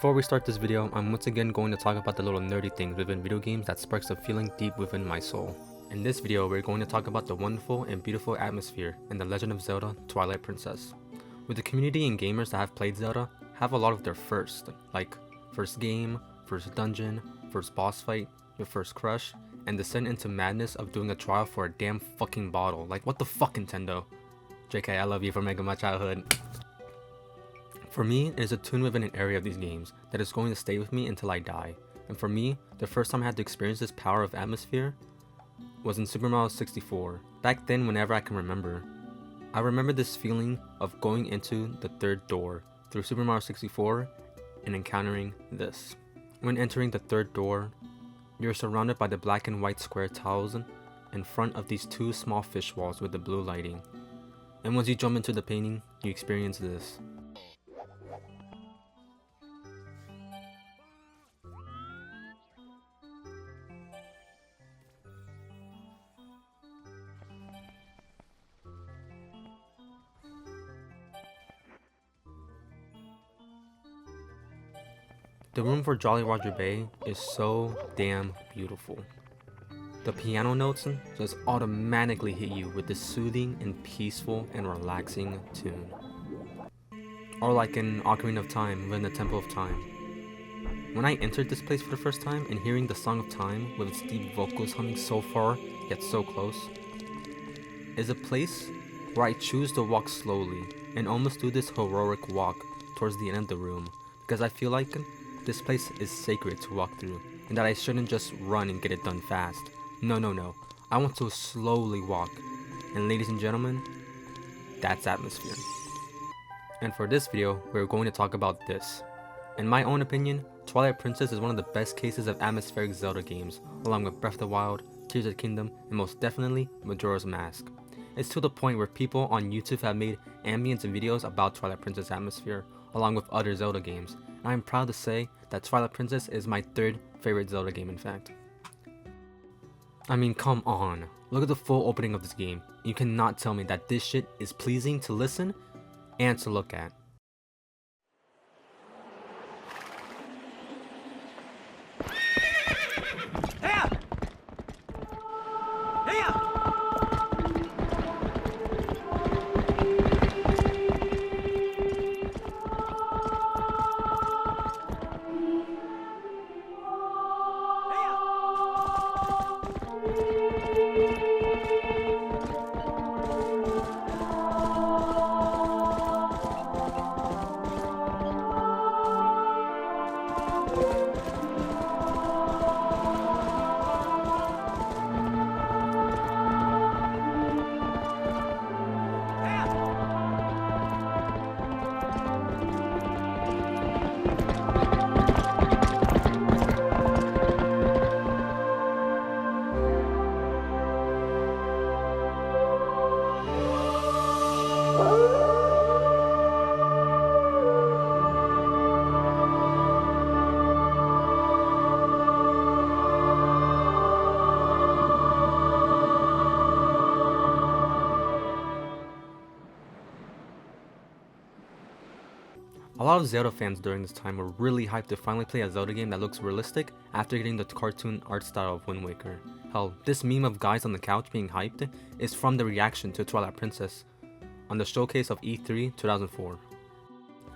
Before we start this video, I'm once again going to talk about the little nerdy things within video games that sparks a feeling deep within my soul. In this video, we're going to talk about the wonderful and beautiful atmosphere in The Legend of Zelda Twilight Princess. With the community and gamers that have played Zelda have a lot of their first, like first game, first dungeon, first boss fight, your first crush, and descend into madness of doing a trial for a damn fucking bottle. Like, what the fuck, Nintendo? JK, I love you for making my childhood. For me, there's a tune within an area of these games that is going to stay with me until I die. And for me, the first time I had to experience this power of atmosphere was in Super Mario 64. Back then, whenever I can remember, I remember this feeling of going into the third door through Super Mario 64 and encountering this. When entering the third door, you're surrounded by the black and white square tiles in front of these two small fish walls with the blue lighting. And once you jump into the painting, you experience this. The room for Jolly Roger Bay is so damn beautiful. The piano notes just automatically hit you with this soothing and peaceful and relaxing tune. Or like in Ocarina of Time within the Temple of Time. When I entered this place for the first time and hearing the Song of Time with its deep vocals humming so far yet so close, is a place where I choose to walk slowly and almost do this heroic walk towards the end of the room, because I feel like this place is sacred to walk through, and that I shouldn't just run and get it done fast. No. I want to slowly walk. And ladies and gentlemen, that's atmosphere. And for this video, we're going to talk about this. In my own opinion, Twilight Princess is one of the best cases of atmospheric Zelda games, along with Breath of the Wild, Tears of the Kingdom, and most definitely Majora's Mask. It's to the point where people on YouTube have made ambience and videos about Twilight Princess atmosphere, along with other Zelda games. I am proud to say that Twilight Princess is my third favorite Zelda game, in fact. I mean, come on. Look at the full opening of this game. You cannot tell me that this shit is pleasing to listen and to look at. A lot of Zelda fans during this time were really hyped to finally play a Zelda game that looks realistic after getting the cartoon art style of Wind Waker. Hell, this meme of guys on the couch being hyped is from the reaction to Twilight Princess on the showcase of E3 2004.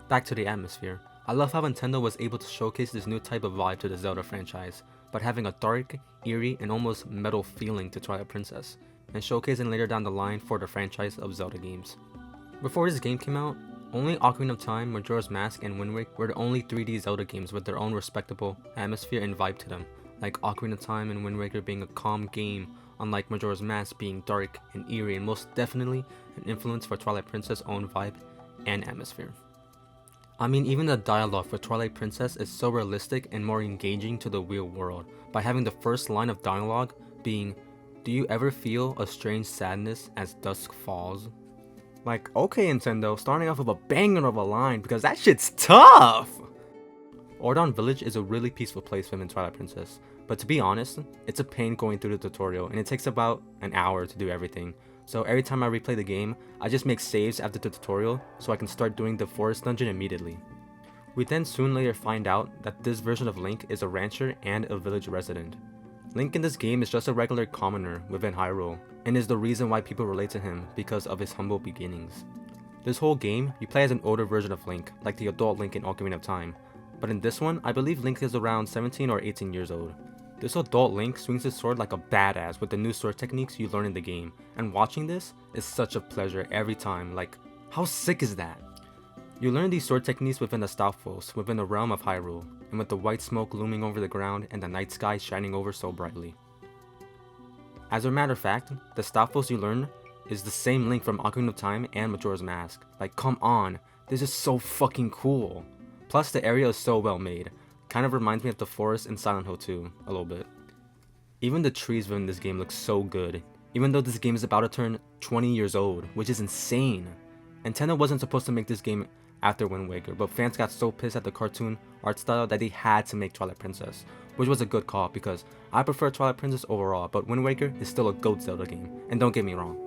Back to the atmosphere. I love how Nintendo was able to showcase this new type of vibe to the Zelda franchise, but having a dark, eerie, and almost metal feeling to Twilight Princess, and showcasing later down the line for the franchise of Zelda games. Before this game came out, only Ocarina of Time, Majora's Mask, and Wind Waker were the only 3D Zelda games with their own respectable atmosphere and vibe to them, like Ocarina of Time and Wind Waker being a calm game, unlike Majora's Mask being dark and eerie, and most definitely an influence for Twilight Princess' own vibe and atmosphere. I mean, even the dialogue for Twilight Princess is so realistic and more engaging to the real world, by having the first line of dialogue being, "Do you ever feel a strange sadness as dusk falls?" Like, okay Nintendo, starting off with a banger of a line, because that shit's tough! Ordon Village is a really peaceful place within Twilight Princess, but to be honest, it's a pain going through the tutorial and it takes about an hour to do everything. So every time I replay the game, I just make saves after the tutorial so I can start doing the forest dungeon immediately. We then soon later find out that this version of Link is a rancher and a village resident. Link in this game is just a regular commoner within Hyrule, and is the reason why people relate to him because of his humble beginnings. This whole game, you play as an older version of Link, like the adult Link in Ocarina of Time, but in this one, I believe Link is around 17 or 18 years old. This adult Link swings his sword like a badass with the new sword techniques you learn in the game, and watching this is such a pleasure every time. Like, how sick is that? You learn these sword techniques within the Stalfos, within the realm of Hyrule, and with the white smoke looming over the ground and the night sky shining over so brightly. As a matter of fact, the Stalfos you learn is the same Link from Ocarina of Time and Majora's Mask. Like, come on, this is so fucking cool. Plus, the area is so well made. Kind of reminds me of the forest in Silent Hill 2, a little bit. Even the trees within this game look so good, even though this game is about to turn 20 years old, which is insane. Nintendo wasn't supposed to make this game after Wind Waker, but fans got so pissed at the cartoon art style that they had to make Twilight Princess, which was a good call because I prefer Twilight Princess overall, but Wind Waker is still a GOAT Zelda game, and don't get me wrong.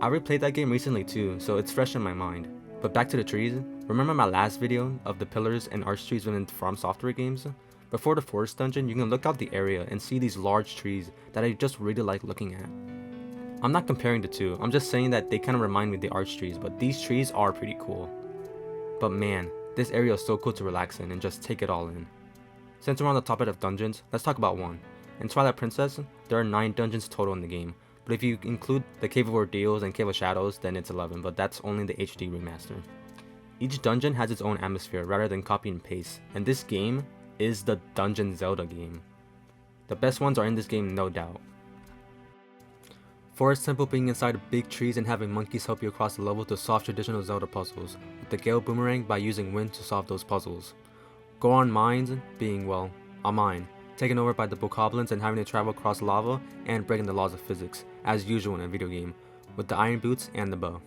I replayed that game recently too, so it's fresh in my mind. But back to the trees, remember my last video of the pillars and arch trees within From Software games? Before the forest dungeon, you can look out the area and see these large trees that I just really like looking at. I'm not comparing the two, I'm just saying that they kind of remind me of the arch trees, but these trees are pretty cool. But man, this area is so cool to relax in and just take it all in. Since we're on the topic of dungeons, let's talk about one. In Twilight Princess, there are 9 dungeons total in the game, but if you include the Cave of Ordeals and Cave of Shadows, then it's 11, but that's only the HD remaster. Each dungeon has its own atmosphere rather than copy and paste, and this game is the Dungeon Zelda game. The best ones are in this game, no doubt. Forest Temple being inside big trees and having monkeys help you across the level to solve traditional Zelda puzzles, with the Gale Boomerang by using wind to solve those puzzles. Goron Mines being, well, a mine, taken over by the bokoblins and having to travel across lava and breaking the laws of physics, as usual in a video game, with the iron boots and the bow.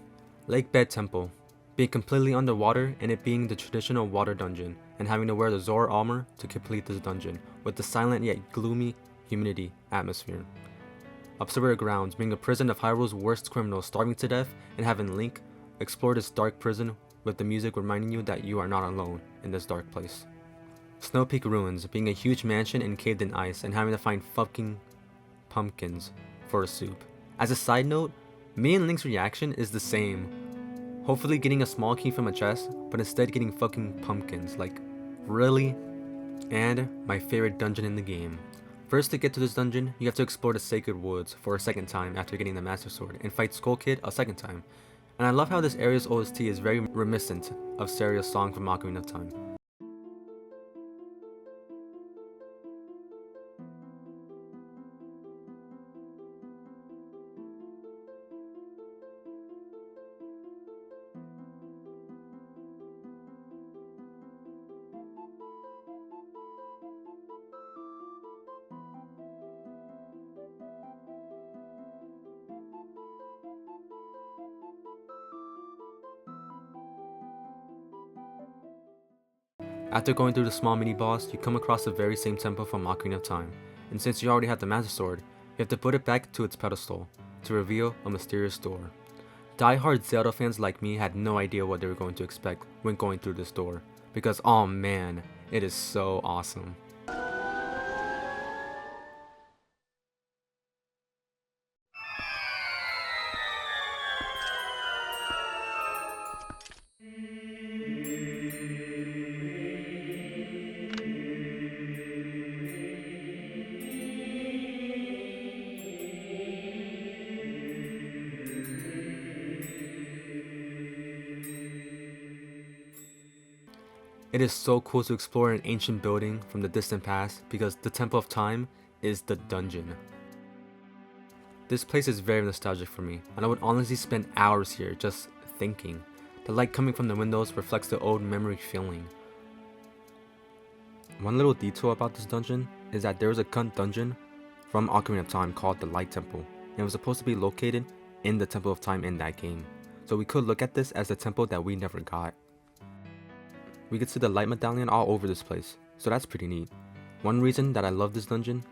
Lake Bed Temple, being completely underwater and it being the traditional water dungeon, and having to wear the Zora armor to complete this dungeon, with the silent yet gloomy humidity atmosphere. Obscure Grounds, being a prison of Hyrule's worst criminals starving to death, and having Link explore this dark prison with the music reminding you that you are not alone in this dark place. Snow Peak Ruins, being a huge mansion encaved in ice and having to find fucking pumpkins for a soup. As a side note, me and Link's reaction is the same. Hopefully getting a small key from a chest, but instead getting fucking pumpkins, like, really? And my favorite dungeon in the game. First, to get to this dungeon, you have to explore the Sacred Woods for a second time after getting the Master Sword, and fight Skull Kid a second time. And I love how this area's OST is very reminiscent of Saria's song from Ocarina of Time. After going through the small mini-boss, you come across the very same temple from Ocarina of Time, and since you already have the Master Sword, you have to put it back to its pedestal, to reveal a mysterious door. Die-hard Zelda fans like me had no idea what they were going to expect when going through this door, because oh man, it is so awesome. It is so cool to explore an ancient building from the distant past because the Temple of Time is the dungeon. This place is very nostalgic for me, and I would honestly spend hours here just thinking. The light coming from the windows reflects the old memory feeling. One little detail about this dungeon is that there is a cunt dungeon from Ocarina of Time called the Light Temple, and it was supposed to be located in the Temple of Time in that game. So we could look at this as a temple that we never got. We could see the light medallion all over this place, so that's pretty neat. One reason that I love this dungeon,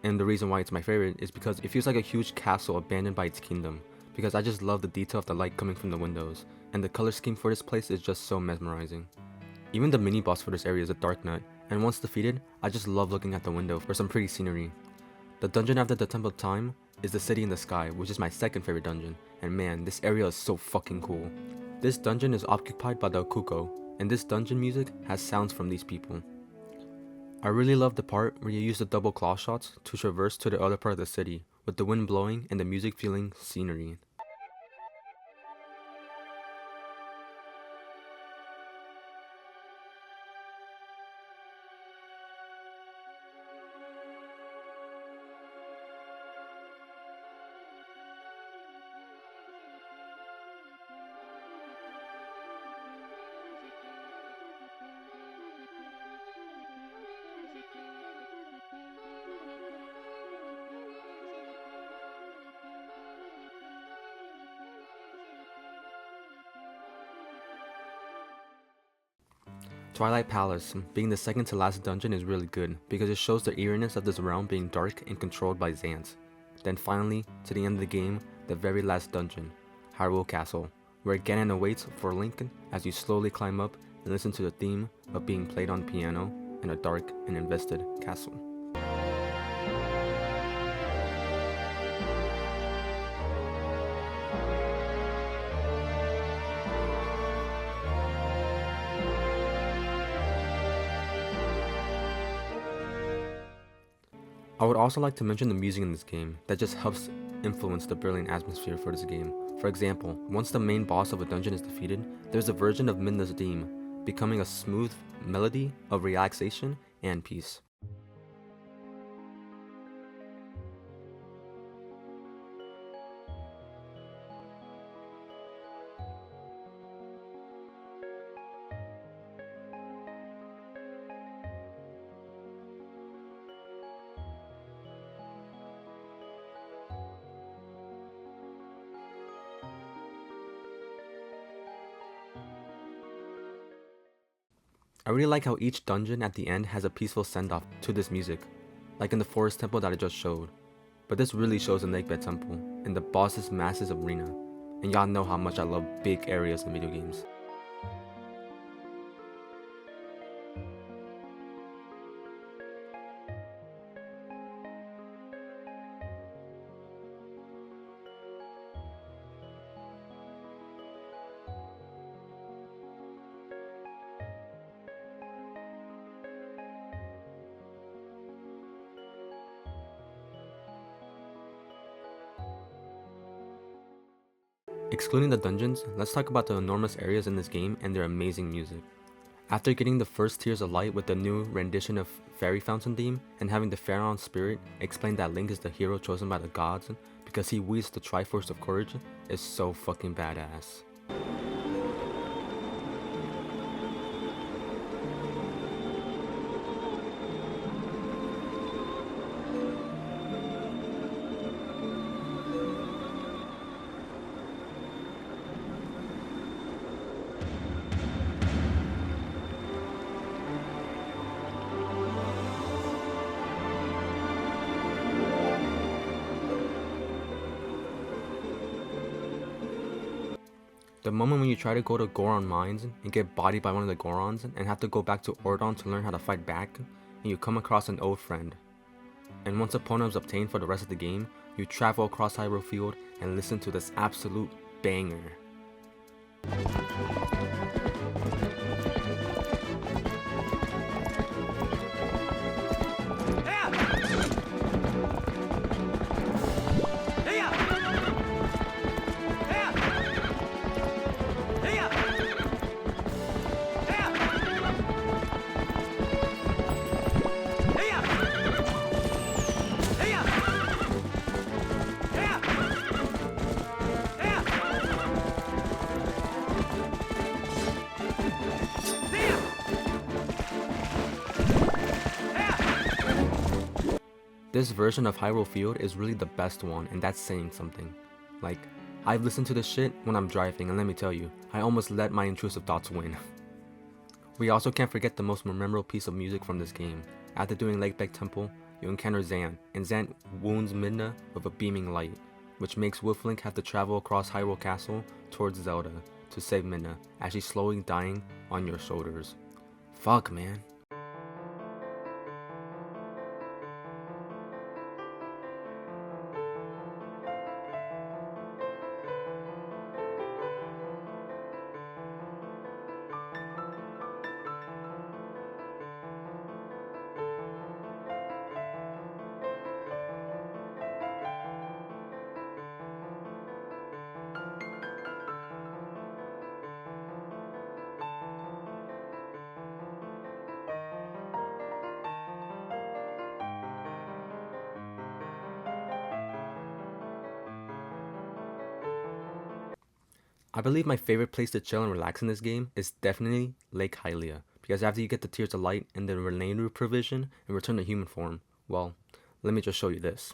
and the reason why it's my favorite, is because it feels like a huge castle abandoned by its kingdom, because I just love the detail of the light coming from the windows, and the color scheme for this place is just so mesmerizing. Even the mini boss for this area is a Dark Knight, and once defeated, I just love looking out the window for some pretty scenery. The dungeon after the Temple of Time is the City in the Sky, which is my second favorite dungeon, and man, this area is so fucking cool. This dungeon is occupied by the Okuko, and this dungeon music has sounds from these people. I really love the part where you use the double claw shots to traverse to the other part of the city, with the wind blowing and the music feeling scenery. Twilight Palace, being the second to last dungeon, is really good because it shows the eeriness of this realm being dark and controlled by Zant. Then finally, to the end of the game, the very last dungeon, Hyrule Castle, where Ganon awaits for Link as you slowly climb up and listen to the theme of being played on piano in a dark and invested castle. I would also like to mention the music in this game that just helps influence the brilliant atmosphere for this game. For example, once the main boss of a dungeon is defeated, there's a version of Midna's theme, becoming a smooth melody of relaxation and peace. I really like how each dungeon at the end has a peaceful send-off to this music, like in the forest temple that I just showed. But this really shows in Lakebed Temple, in the boss's massive arena, and y'all know how much I love big areas in video games. Excluding the dungeons, let's talk about the enormous areas in this game and their amazing music. After getting the first Tears of Light with the new rendition of Fairy Fountain theme, and having the Pharaoh spirit explain that Link is the hero chosen by the gods because he wields the Triforce of Courage, is so fucking badass. The moment when you try to go to Goron Mines and get bodied by one of the Gorons and have to go back to Ordon to learn how to fight back, and you come across an old friend. And once opponent is obtained for the rest of the game, you travel across Hyrule Field and listen to this absolute banger. This version of Hyrule Field is really the best one, and that's saying something. Like, I've listened to this shit when I'm driving, and let me tell you, I almost let my intrusive thoughts win. We also can't forget the most memorable piece of music from this game. After doing Lakebed Temple, you encounter Zant, and Zant wounds Midna with a beaming light, which makes Link have to travel across Hyrule Castle towards Zelda to save Midna as she's slowly dying on your shoulders. Fuck, man. I believe my favorite place to chill and relax in this game is definitely Lake Hylia, because after you get the Tears of Light and the Renairu provision and return to human form, well, let me just show you this.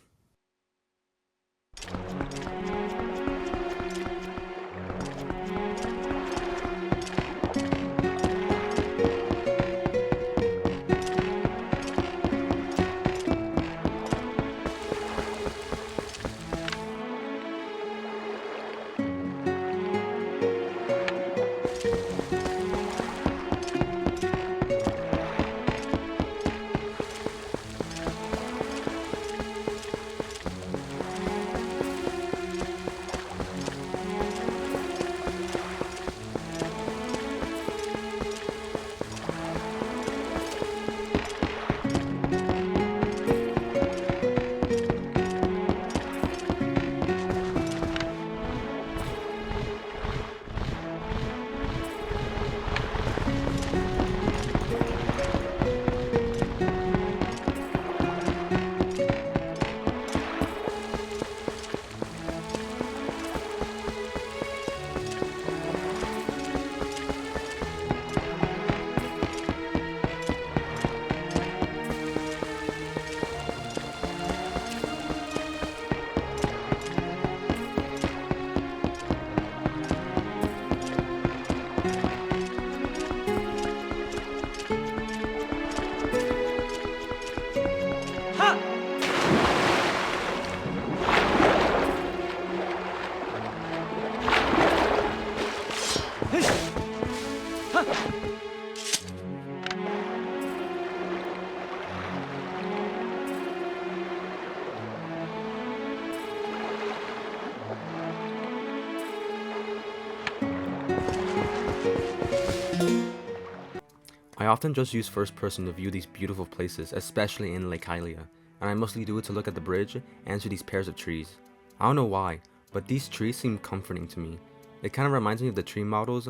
I often just use first person to view these beautiful places, especially in Lake Hylia, and I mostly do it to look at the bridge and to these pairs of trees. I don't know why, but these trees seem comforting to me. It kind of reminds me of the tree models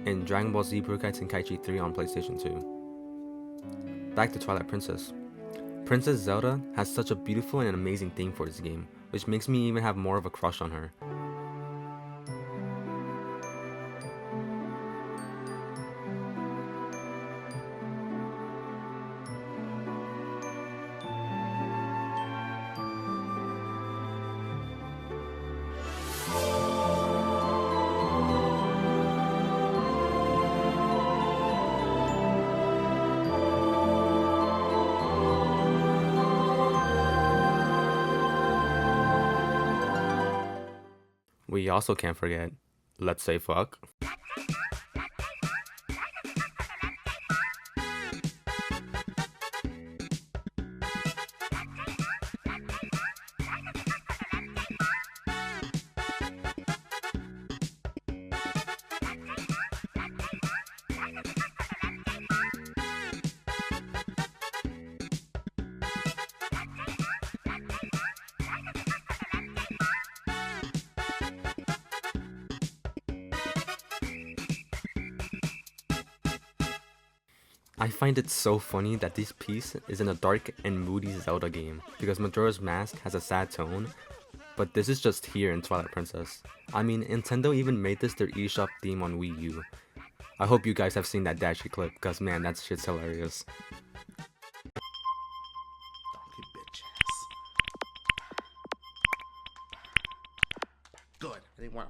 in Dragon Ball Z Budokai Tenkaichi 3 on PlayStation 2. Back to Twilight Princess. Princess Zelda has such a beautiful and amazing theme for this game, which makes me even have more of a crush on her. We also can't forget, let's say fuck. I find it so funny that this piece is in a dark and moody Zelda game, because Majora's Mask has a sad tone, but this is just here in Twilight Princess. I mean, Nintendo even made this their eShop theme on Wii U. I hope you guys have seen that Dashi clip, because man, that shit's hilarious. Donkey bitch ass. Good. I didn't want.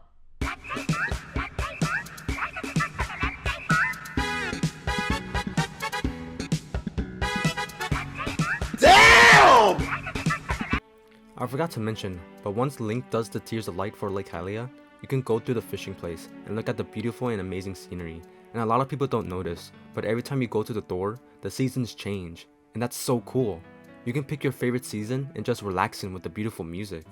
I forgot to mention, but once Link does the Tears of Light for Lake Hylia, you can go through the fishing place and look at the beautiful and amazing scenery, And a lot of people don't notice, but every time you go to the door, the seasons change, and that's so cool. You can pick your favorite season and just relax in with the beautiful music.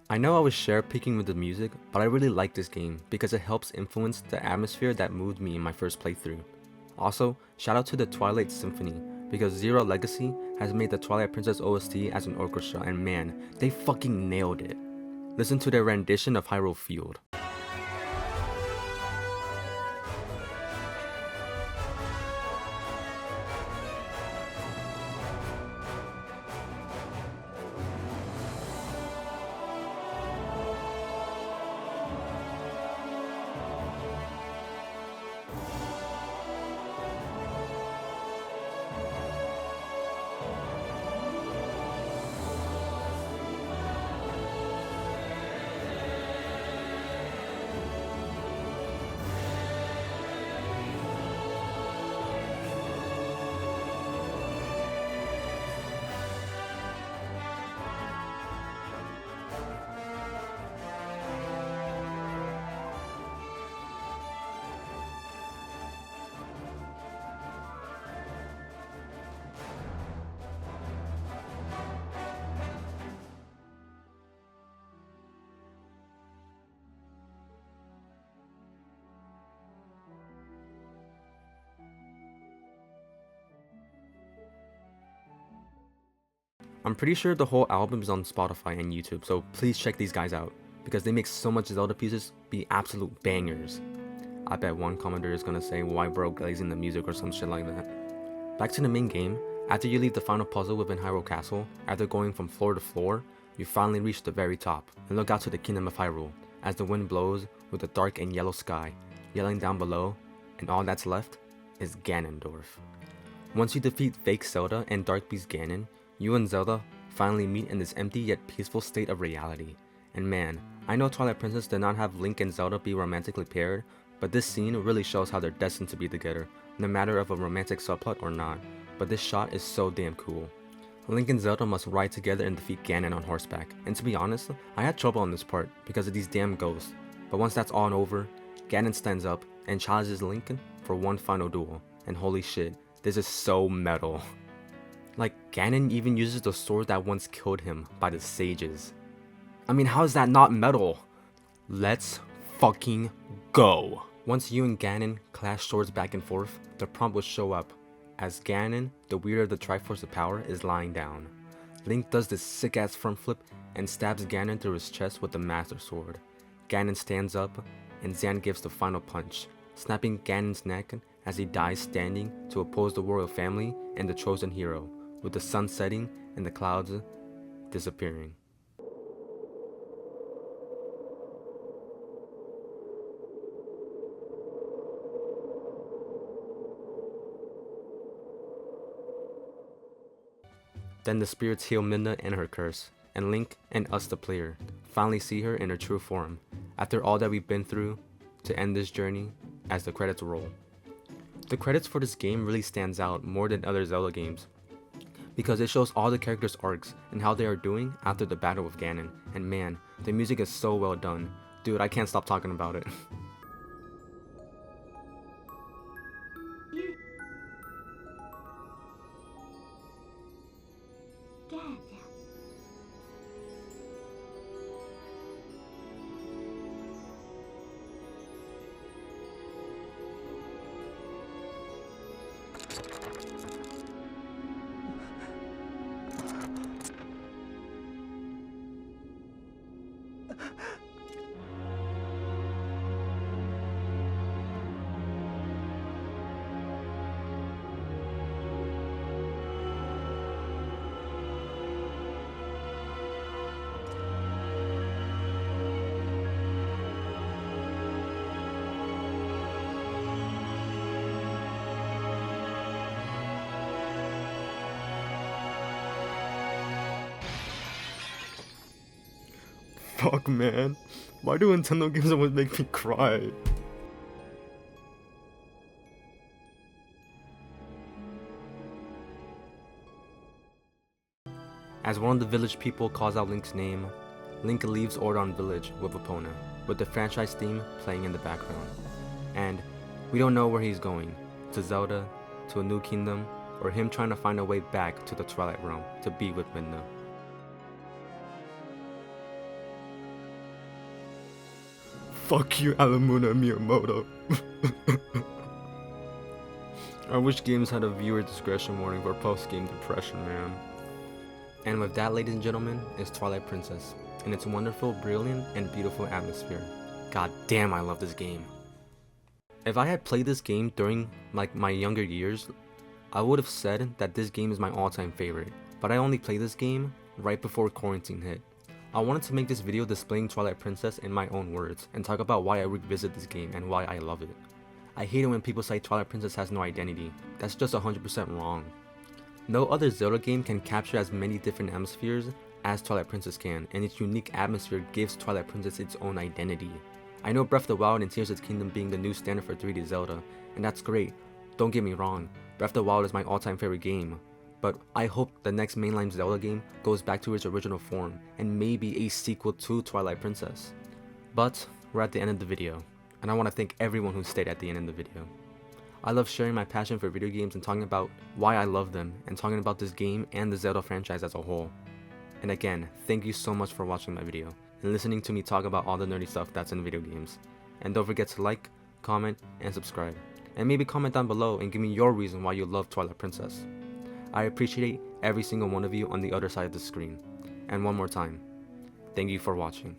I know I was cherry picking with the music, but I really like this game because it helps influence the atmosphere that moved me in my first playthrough. Also, shout out to the Twilight Symphony, because Zero Legacy has made the Twilight Princess OST as an orchestra, and man, they fucking nailed it. Listen to their rendition of Hyrule Field. I'm pretty sure the whole album is on Spotify and YouTube, so please check these guys out, because they make so much Zelda pieces be absolute bangers. I bet one commenter is gonna say why bro glazing the music or some shit like that. Back to the main game, after you leave the final puzzle within Hyrule Castle, after going from floor to floor, you finally reach the very top, and look out to the Kingdom of Hyrule, as the wind blows with a dark and yellow sky, yelling down below, and all that's left is Ganondorf. Once you defeat fake Zelda and Dark Beast Ganon, you and Zelda finally meet in this empty yet peaceful state of reality. And man, I know Twilight Princess did not have Link and Zelda be romantically paired, but this scene really shows how they're destined to be together, no matter of a romantic subplot or not, but this shot is so damn cool. Link and Zelda must ride together and defeat Ganon on horseback, and to be honest, I had trouble on this part because of these damn ghosts, but once that's all over, Ganon stands up and challenges Link for one final duel, and holy shit, this is so metal. Like, Ganon even uses the sword that once killed him by the sages. I mean, how is that not metal? Let's fucking go! Once you and Ganon clash swords back and forth, the prompt will show up, as Ganon, the wielder of the Triforce of Power, is lying down. Link does this sick ass front flip and stabs Ganon through his chest with the Master Sword. Ganon stands up, and Zan gives the final punch, snapping Ganon's neck as he dies standing to oppose the royal family and the chosen hero, with the sun setting and the clouds disappearing. Then the spirits heal Midna and her curse, and Link and us the player finally see her in her true form, after all that we've been through to end this journey as the credits roll. The credits for this game really stands out more than other Zelda games, because it shows all the characters' arcs and how they are doing after the battle with Ganon, and man, the music is so well done. Dude, I can't stop talking about it. Fuck, man. Why do Nintendo games always make me cry? As one of the village people calls out Link's name, Link leaves Ordon Village with Epona, with the franchise theme playing in the background. And we don't know where he's going, to Zelda, to a new kingdom, or him trying to find a way back to the Twilight Realm to be with Midna. Fuck you, Alamuna Miyamoto. I wish games had a viewer discretion warning for post-game depression, man. And with that, ladies and gentlemen, is Twilight Princess, and its wonderful, brilliant, and beautiful atmosphere. God damn, I love this game. If I had played this game during my younger years, I would have said that this game is my all-time favorite, but I only played this game right before quarantine hit. I wanted to make this video displaying Twilight Princess in my own words, and talk about why I revisit this game and why I love it. I hate it when people say Twilight Princess has no identity. That's just 100% wrong. No other Zelda game can capture as many different atmospheres as Twilight Princess can, and its unique atmosphere gives Twilight Princess its own identity. I know Breath of the Wild and Tears of the Kingdom being the new standard for 3D Zelda, and that's great, don't get me wrong, Breath of the Wild is my all-time favorite game, but I hope the next mainline Zelda game goes back to its original form, and maybe a sequel to Twilight Princess. But we're at the end of the video, and I want to thank everyone who stayed at the end of the video. I love sharing my passion for video games and talking about why I love them, and talking about this game and the Zelda franchise as a whole. And again, thank you so much for watching my video, and listening to me talk about all the nerdy stuff that's in video games. And don't forget to like, comment, and subscribe. And maybe comment down below and give me your reason why you love Twilight Princess. I appreciate every single one of you on the other side of the screen. And one more time, thank you for watching.